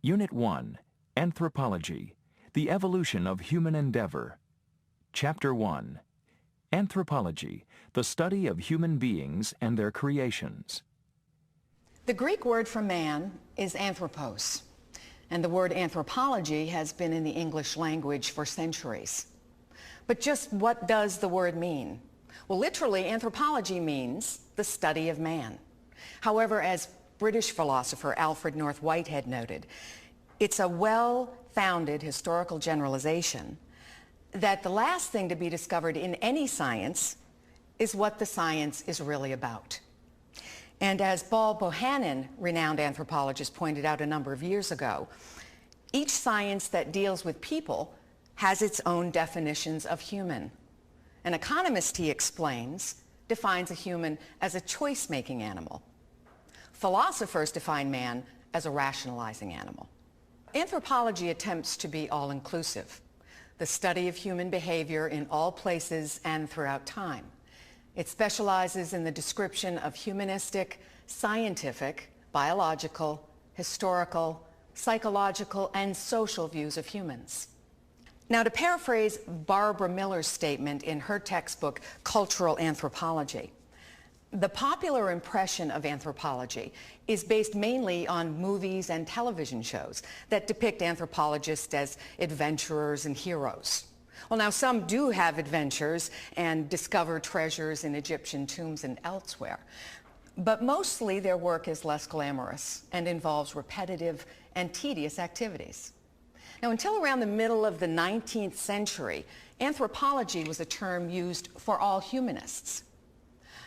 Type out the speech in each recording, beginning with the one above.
Unit 1, Anthropology, the Evolution of Human Endeavor. Chapter 1, Anthropology, the Study of Human Beings and Their Creations. The Greek word for man is anthropos, and the word anthropology has been in the English language for centuries. But just what does the word mean? Well, literally, anthropology means the study of man. However, as British philosopher Alfred North Whitehead noted, it's a well-founded historical generalization that the last thing to be discovered in any science is what the science is really about. And as Paul Bohannon, renowned anthropologist, pointed out a number of years ago, each science that deals with people has its own definitions of human. An economist, he explains, defines a human as a choice-making animal. Philosophers define man as a rationalizing animal. Anthropology attempts to be all-inclusive, the study of human behavior in all places and throughout time. It specializes in the description of humanistic, scientific, biological, historical, psychological, and social views of humans. Now, to paraphrase Barbara Miller's statement in her textbook, Cultural Anthropology, the popular impression of anthropology is based mainly on movies and television shows that depict anthropologists as adventurers and heroes. Well, now, some do have adventures and discover treasures in Egyptian tombs and elsewhere, but mostly their work is less glamorous and involves repetitive and tedious activities. Now, until around the middle of the 19th century, anthropology was a term used for all humanists.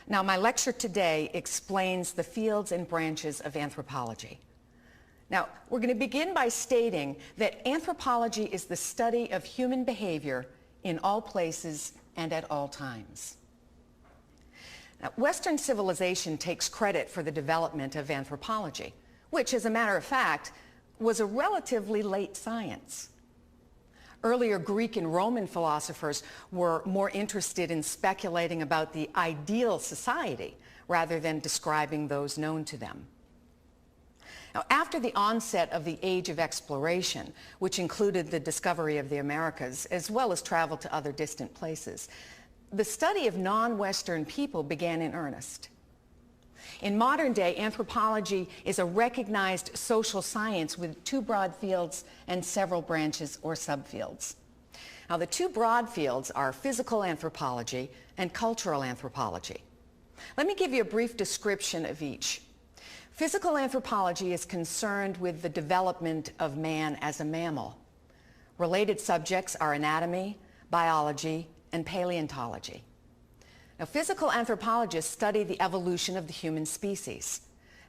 Now, my lecture today explains the fields and branches of anthropology. Now, we're going to begin by stating that anthropology is the study of human behavior in all places and at all times. Now, Western civilization takes credit for the development of anthropology, which, as a matter of fact, was a relatively late science. Earlier Greek and Roman philosophers were more interested in speculating about the ideal society rather than describing those known to them. Now, after the onset of the Age of Exploration, which included the discovery of the Americas as well as travel to other distant places, the study of non-Western people began in earnest. In modern day, anthropology is a recognized social science with two broad fields and several branches or subfields. Now, the two broad fields are physical anthropology and cultural anthropology. Let me give you a brief description of each. Physical anthropology is concerned with the development of man as a mammal. Related subjects are anatomy, biology, and paleontology. Now, physical anthropologists study the evolution of the human species.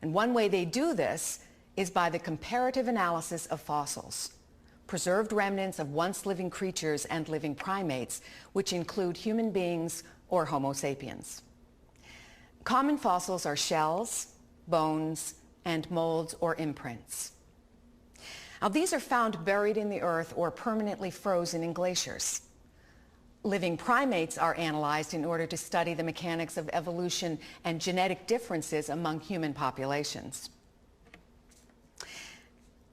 And one way they do this is by the comparative analysis of fossils, preserved remnants of once living creatures and living primates, which include human beings or Homo sapiens. Common fossils are shells, bones, and molds or imprints. Now, these are found buried in the earth or permanently frozen in glaciers. Living primates are analyzed in order to study the mechanics of evolution and genetic differences among human populations.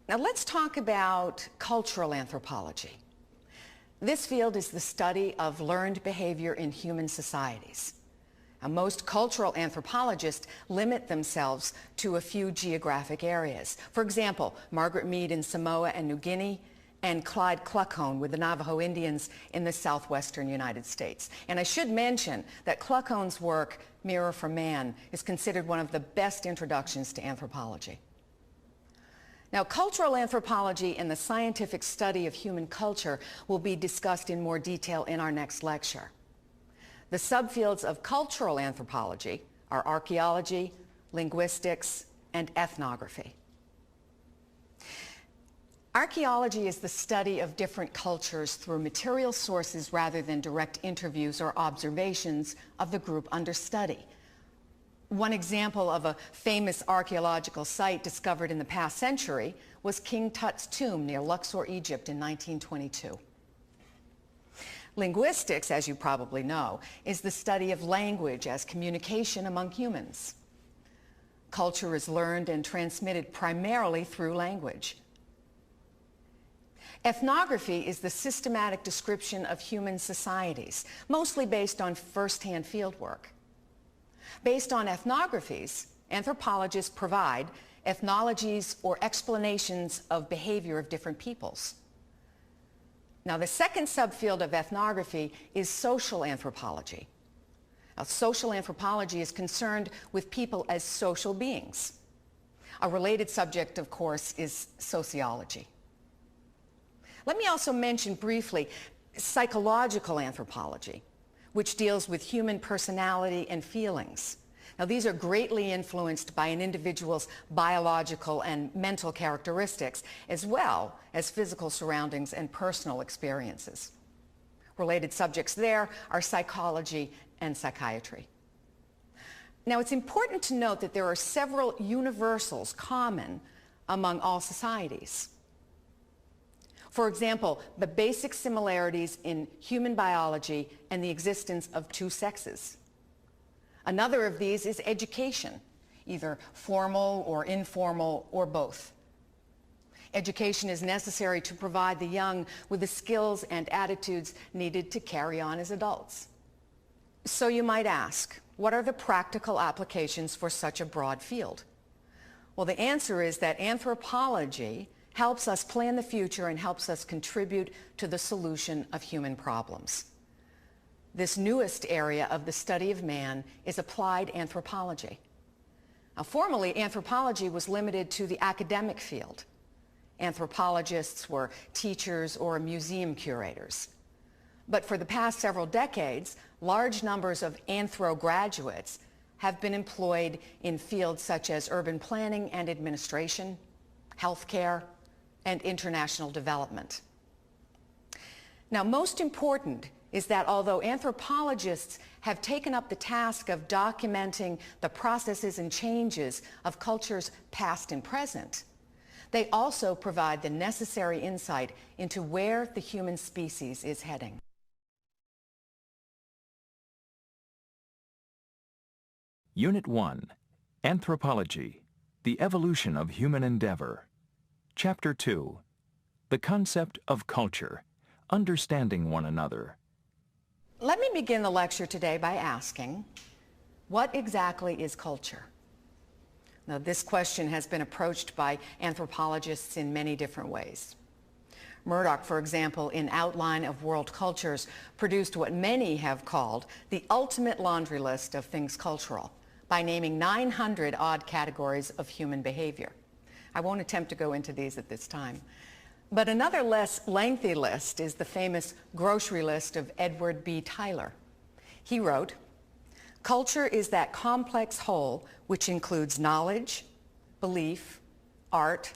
Now, let's talk about cultural anthropology. This field is the study of learned behavior in human societies. Now, most cultural anthropologists limit themselves to a few geographic areas. For example, Margaret Mead in Samoa and New Guinea, and Clyde Kluckhohn with the Navajo Indians in the southwestern United States. And I should mention that Kluckhohn's work, Mirror for Man, is considered one of the best introductions to anthropology. Now, cultural anthropology and the scientific study of human culture will be discussed in more detail in our next lecture. The subfields of cultural anthropology are archaeology, linguistics, and ethnography. Archaeology is the study of different cultures through material sources rather than direct interviews or observations of the group under study. One example of a famous archaeological site discovered in the past century was King Tut's tomb near Luxor, Egypt in 1922. Linguistics, as you probably know, is the study of language as communication among humans. Culture is learned and transmitted primarily through language. Ethnography is the systematic description of human societies, mostly based on first-hand fieldwork. Based on ethnographies, anthropologists provide ethnologies or explanations of behavior of different peoples. Now, the second subfield of ethnography is social anthropology. Now, social anthropology is concerned with people as social beings. A related subject, of course, is sociology. Let me also mention briefly psychological anthropology, which deals with human personality and feelings. Now, these are greatly influenced by an individual's biological and mental characteristics, as well as physical surroundings and personal experiences. Related subjects there are psychology and psychiatry. Now, it's important to note that there are several universals common among all societies. For example, the basic similarities in human biology and the existence of two sexes. Another of these is education, either formal or informal or both. Education is necessary to provide the young with the skills and attitudes needed to carry on as adults. So you might ask, what are the practical applications for such a broad field? Well, the answer is that anthropology helps us plan the future and helps us contribute to the solution of human problems. This newest area of the study of man is applied anthropology. Now, formerly, anthropology was limited to the academic field. Anthropologists were teachers or museum curators. But for the past several decades, large numbers of anthro graduates have been employed in fields such as urban planning and administration, healthcare, and international development. Now, most important is that although anthropologists have taken up the task of documenting the processes and changes of cultures past and present, they also provide the necessary insight into where the human species is heading. Unit 1, Anthropology, the Evolution of Human Endeavor. Chapter 2, The Concept of Culture, Understanding One Another. Let me begin the lecture today by asking, what exactly is culture? Now, this question has been approached by anthropologists in many different ways. Murdoch, for example, in Outline of World Cultures, produced what many have called the ultimate laundry list of things cultural, by naming 900 odd categories of human behavior. I won't attempt to go into these at this time. But another less lengthy list is the famous grocery list of Edward B. Tyler. He wrote, "Culture is that complex whole which includes knowledge, belief, art,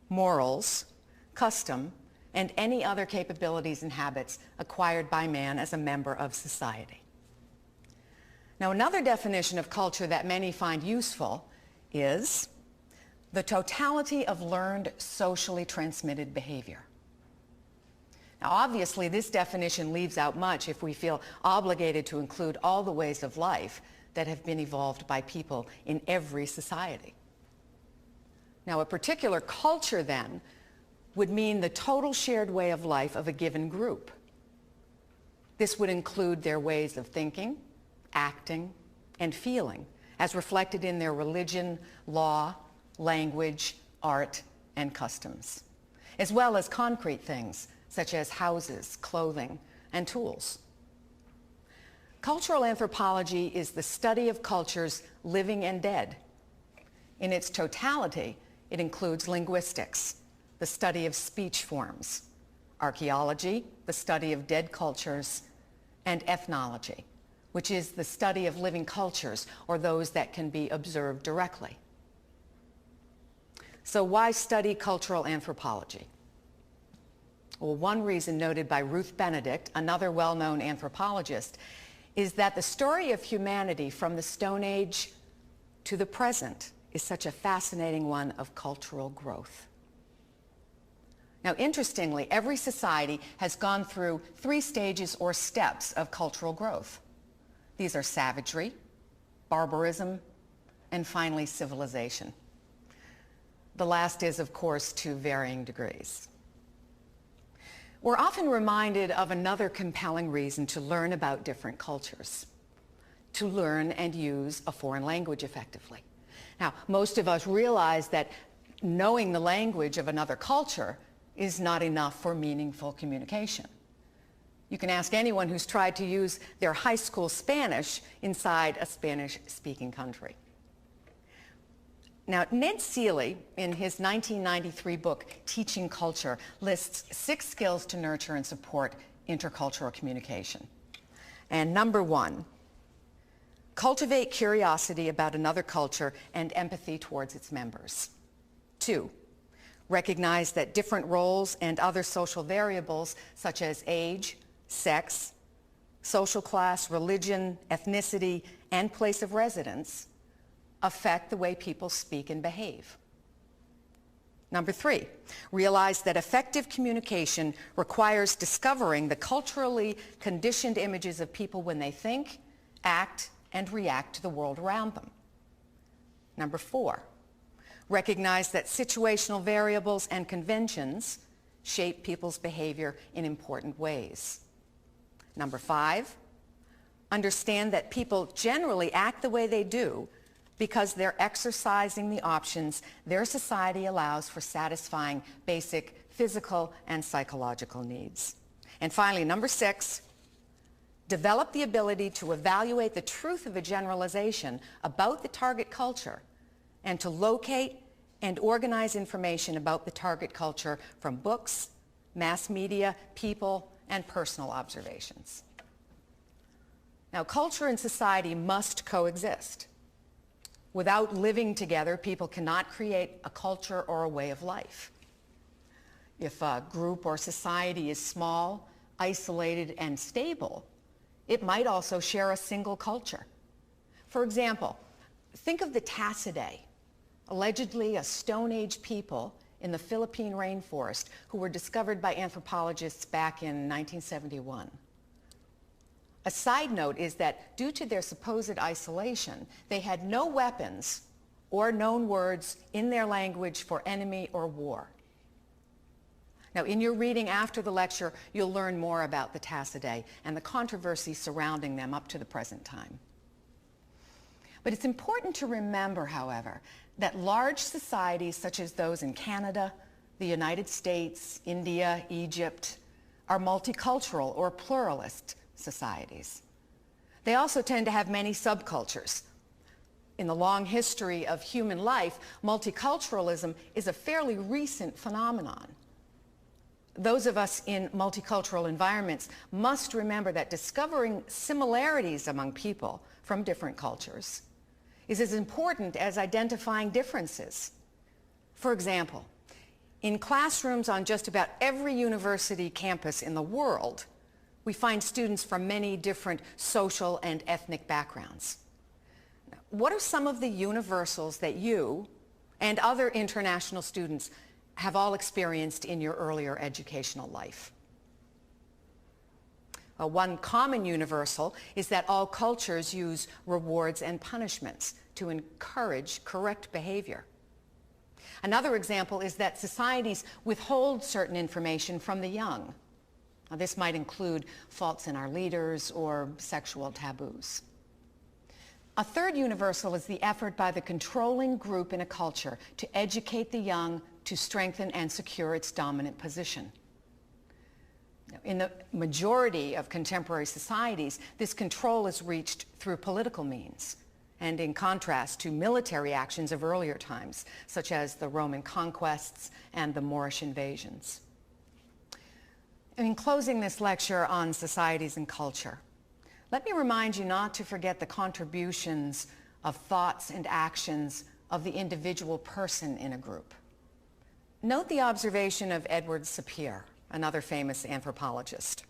morals, custom, and any other capabilities and habits acquired by man as a member of society." Now, another definition of culture that many find useful is the totality of learned socially transmitted behavior. Now, obviously, this definition leaves out much if we feel obligated to include all the ways of life that have been evolved by people in every society. Now, a particular culture, then, would mean the total shared way of life of a given group. This would include their ways of thinking, acting, and feeling, as reflected in their religion, law, language, art, and customs, as well as concrete things such as houses, clothing, and tools. Cultural anthropology is the study of cultures living and dead. In its totality, it includes linguistics, the study of speech forms, archaeology, the study of dead cultures, and ethnology, which is the study of living cultures, or those that can be observed directly. So why study cultural anthropology? Well, one reason noted by Ruth Benedict, another well-known anthropologist, is that the story of humanity from the Stone Age to the present is such a fascinating one of cultural growth. Now, interestingly, every society has gone through 3 stages or steps of cultural growth. These are savagery, barbarism, and finally civilization. The last is, of course, to varying degrees. We're often reminded of another compelling reason to learn about different cultures, to learn and use a foreign language effectively. Now, most of us realize that knowing the language of another culture is not enough for meaningful communication. You can ask anyone who's tried to use their high school Spanish inside a Spanish-speaking country. Now, Ned Seeley, in his 1993 book, Teaching Culture, lists 6 skills to nurture and support intercultural communication. And number 1, cultivate curiosity about another culture and empathy towards its members. 2, recognize that different roles and other social variables such as age, sex, social class, religion, ethnicity, and place of residence affect the way people speak and behave. Number 3, realize that effective communication requires discovering the culturally conditioned images of people when they think, act, and react to the world around them. Number 4, recognize that situational variables and conventions shape people's behavior in important ways. Number 5, understand that people generally act the way they do because they're exercising the options their society allows for satisfying basic physical and psychological needs. And finally, number 6, develop the ability to evaluate the truth of a generalization about the target culture and to locate and organize information about the target culture from books, mass media, people, and personal observations. Now, culture and society must coexist. Without living together, people cannot create a culture or a way of life. If a group or society is small, isolated, and stable, it might also share a single culture. For example, think of the Tassidae, allegedly a Stone Age people in the Philippine rainforest who were discovered by anthropologists back in 1971. A side note is that due to their supposed isolation, they had no weapons or known words in their language for enemy or war. Now, in your reading after the lecture, you'll learn more about the Tassidae and the controversy surrounding them up to the present time. But it's important to remember, however, that large societies such as those in Canada, the United States, India, Egypt, are multicultural or pluralist societies. They also tend to have many subcultures. In the long history of human life, multiculturalism is a fairly recent phenomenon. Those of us in multicultural environments must remember that discovering similarities among people from different cultures is as important as identifying differences. For example, in classrooms on just about every university campus in the world, we find students from many different social and ethnic backgrounds. What are some of the universals that you and other international students have all experienced in your earlier educational life? One common universal is that all cultures use rewards and punishments to encourage correct behavior. Another example is that societies withhold certain information from the young. Now, this might include faults in our leaders or sexual taboos. A third universal is the effort by the controlling group in a culture to educate the young to strengthen and secure its dominant position. In the majority of contemporary societies, this control is reached through political means, and in contrast to military actions of earlier times, such as the Roman conquests and the Moorish invasions. In closing this lecture on societies and culture, let me remind you not to forget the contributions of thoughts and actions of the individual person in a group. Note the observation of Edward Sapir, another famous anthropologist.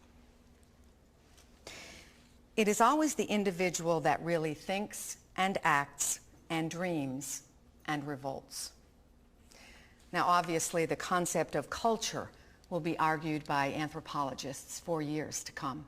It is always the individual that really thinks and acts and dreams and revolts. Now, obviously, the concept of culture will be argued by anthropologists for years to come.